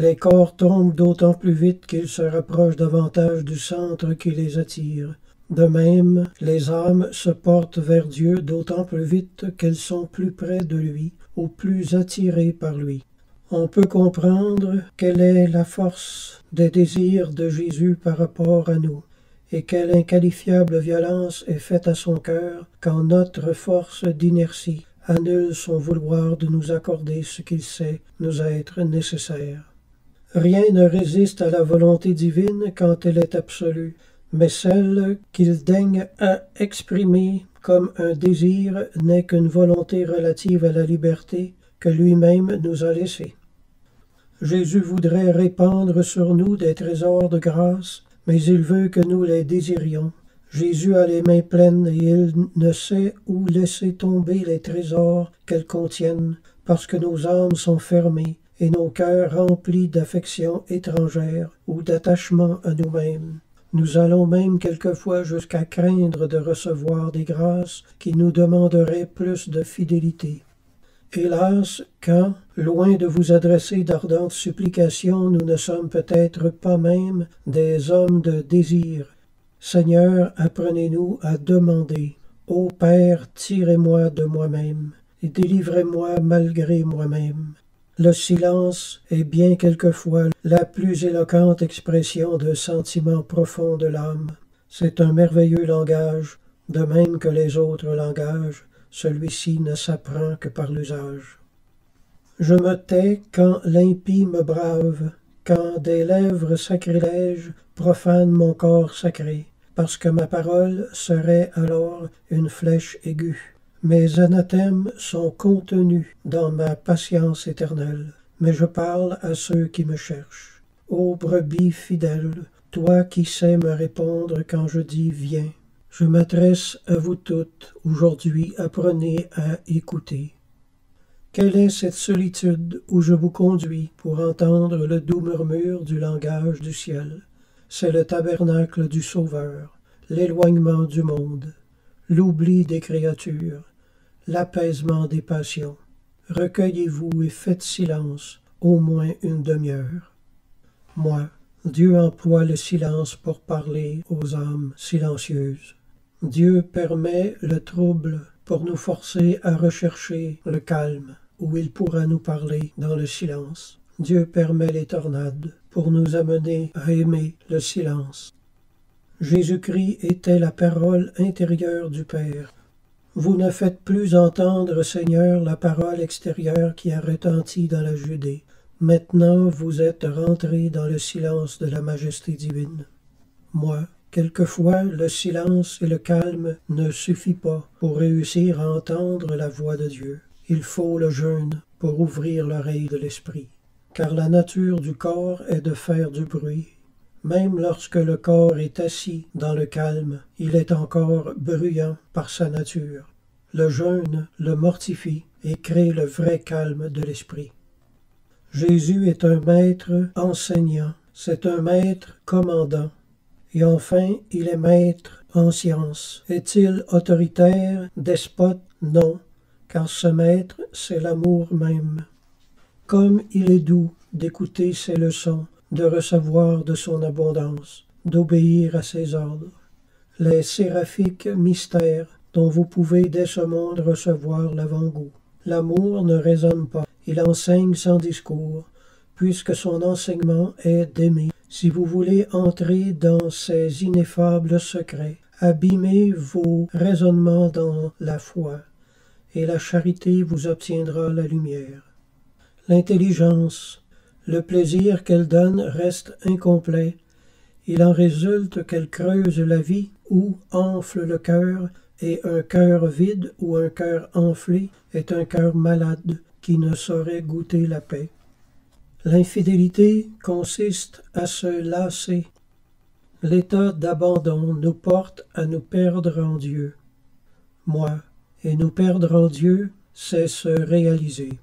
Les corps tombent d'autant plus vite qu'ils se rapprochent davantage du centre qui les attire. De même, les âmes se portent vers Dieu d'autant plus vite qu'elles sont plus près de lui, ou plus attirées par lui. On peut comprendre quelle est la force des désirs de Jésus par rapport à nous, et quelle inqualifiable violence est faite à son cœur quand notre force d'inertie annule son vouloir de nous accorder ce qu'il sait nous être nécessaire. Rien ne résiste à la volonté divine quand elle est absolue, mais celle qu'il daigne à exprimer comme un désir n'est qu'une volonté relative à la liberté que lui-même nous a laissée. Jésus voudrait répandre sur nous des trésors de grâce, mais il veut que nous les désirions. Jésus a les mains pleines et il ne sait où laisser tomber les trésors qu'elles contiennent, parce que nos âmes sont fermées et nos cœurs remplis d'affections étrangères ou d'attachement à nous-mêmes. Nous allons même quelquefois jusqu'à craindre de recevoir des grâces qui nous demanderaient plus de fidélité. Hélas, quand, loin de vous adresser d'ardentes supplications, nous ne sommes peut-être pas même des hommes de désir. Seigneur, apprenez-nous à demander. Ô Père, tirez-moi de moi-même et délivrez-moi malgré moi-même. Le silence est bien quelquefois la plus éloquente expression d'un sentiment profond de l'âme. C'est un merveilleux langage, de même que les autres langages. Celui-ci ne s'apprend que par l'usage. Je me tais quand l'impie me brave, quand des lèvres sacrilèges profanent mon corps sacré, parce que ma parole serait alors une flèche aiguë. Mes anathèmes sont contenus dans ma patience éternelle, mais je parle à ceux qui me cherchent. Ô brebis fidèle, toi qui sais me répondre quand je dis « viens », je m'adresse à vous toutes, aujourd'hui apprenez à écouter. Quelle est cette solitude où je vous conduis pour entendre le doux murmure du langage du ciel? C'est le tabernacle du Sauveur, l'éloignement du monde, l'oubli des créatures, l'apaisement des passions. Recueillez-vous et faites silence, au moins une demi-heure. Moi, Dieu emploie le silence pour parler aux âmes silencieuses. Dieu permet le trouble pour nous forcer à rechercher le calme, où il pourra nous parler dans le silence. Dieu permet les tornades pour nous amener à aimer le silence. Jésus-Christ était la parole intérieure du Père. Vous ne faites plus entendre, Seigneur, la parole extérieure qui a retenti dans la Judée. Maintenant vous êtes rentrés dans le silence de la majesté divine. Moi, quelquefois, le silence et le calme ne suffit pas pour réussir à entendre la voix de Dieu. Il faut le jeûne pour ouvrir l'oreille de l'esprit. Car la nature du corps est de faire du bruit. Même lorsque le corps est assis dans le calme, il est encore bruyant par sa nature. Le jeûne le mortifie et crée le vrai calme de l'esprit. Jésus est un maître enseignant, c'est un maître commandant. Et enfin, il est maître en science. Est-il autoritaire, despote? Non, car ce maître, c'est l'amour même. Comme il est doux d'écouter ses leçons, de recevoir de son abondance, d'obéir à ses ordres. Les séraphiques mystères dont vous pouvez dès ce monde recevoir l'avant-goût. L'amour ne raisonne pas, il enseigne sans discours, puisque son enseignement est d'aimer. Si vous voulez entrer dans ces ineffables secrets, abîmez vos raisonnements dans la foi, et la charité vous obtiendra la lumière. L'intelligence, le plaisir qu'elle donne reste incomplet. Il en résulte qu'elle creuse la vie ou enfle le cœur, et un cœur vide ou un cœur enflé est un cœur malade qui ne saurait goûter la paix. L'infidélité consiste à se lasser. L'état d'abandon nous porte à nous perdre en Dieu. Moi, et nous perdre en Dieu, c'est se réaliser.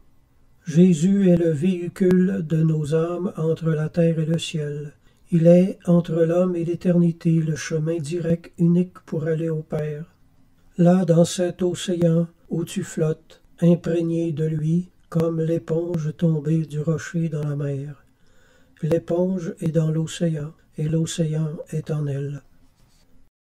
Jésus est le véhicule de nos âmes entre la terre et le ciel. Il est, entre l'homme et l'éternité, le chemin direct unique pour aller au Père. Là, dans cet océan où tu flottes, imprégné de lui, comme l'éponge tombée du rocher dans la mer. L'éponge est dans l'océan, et l'océan est en elle.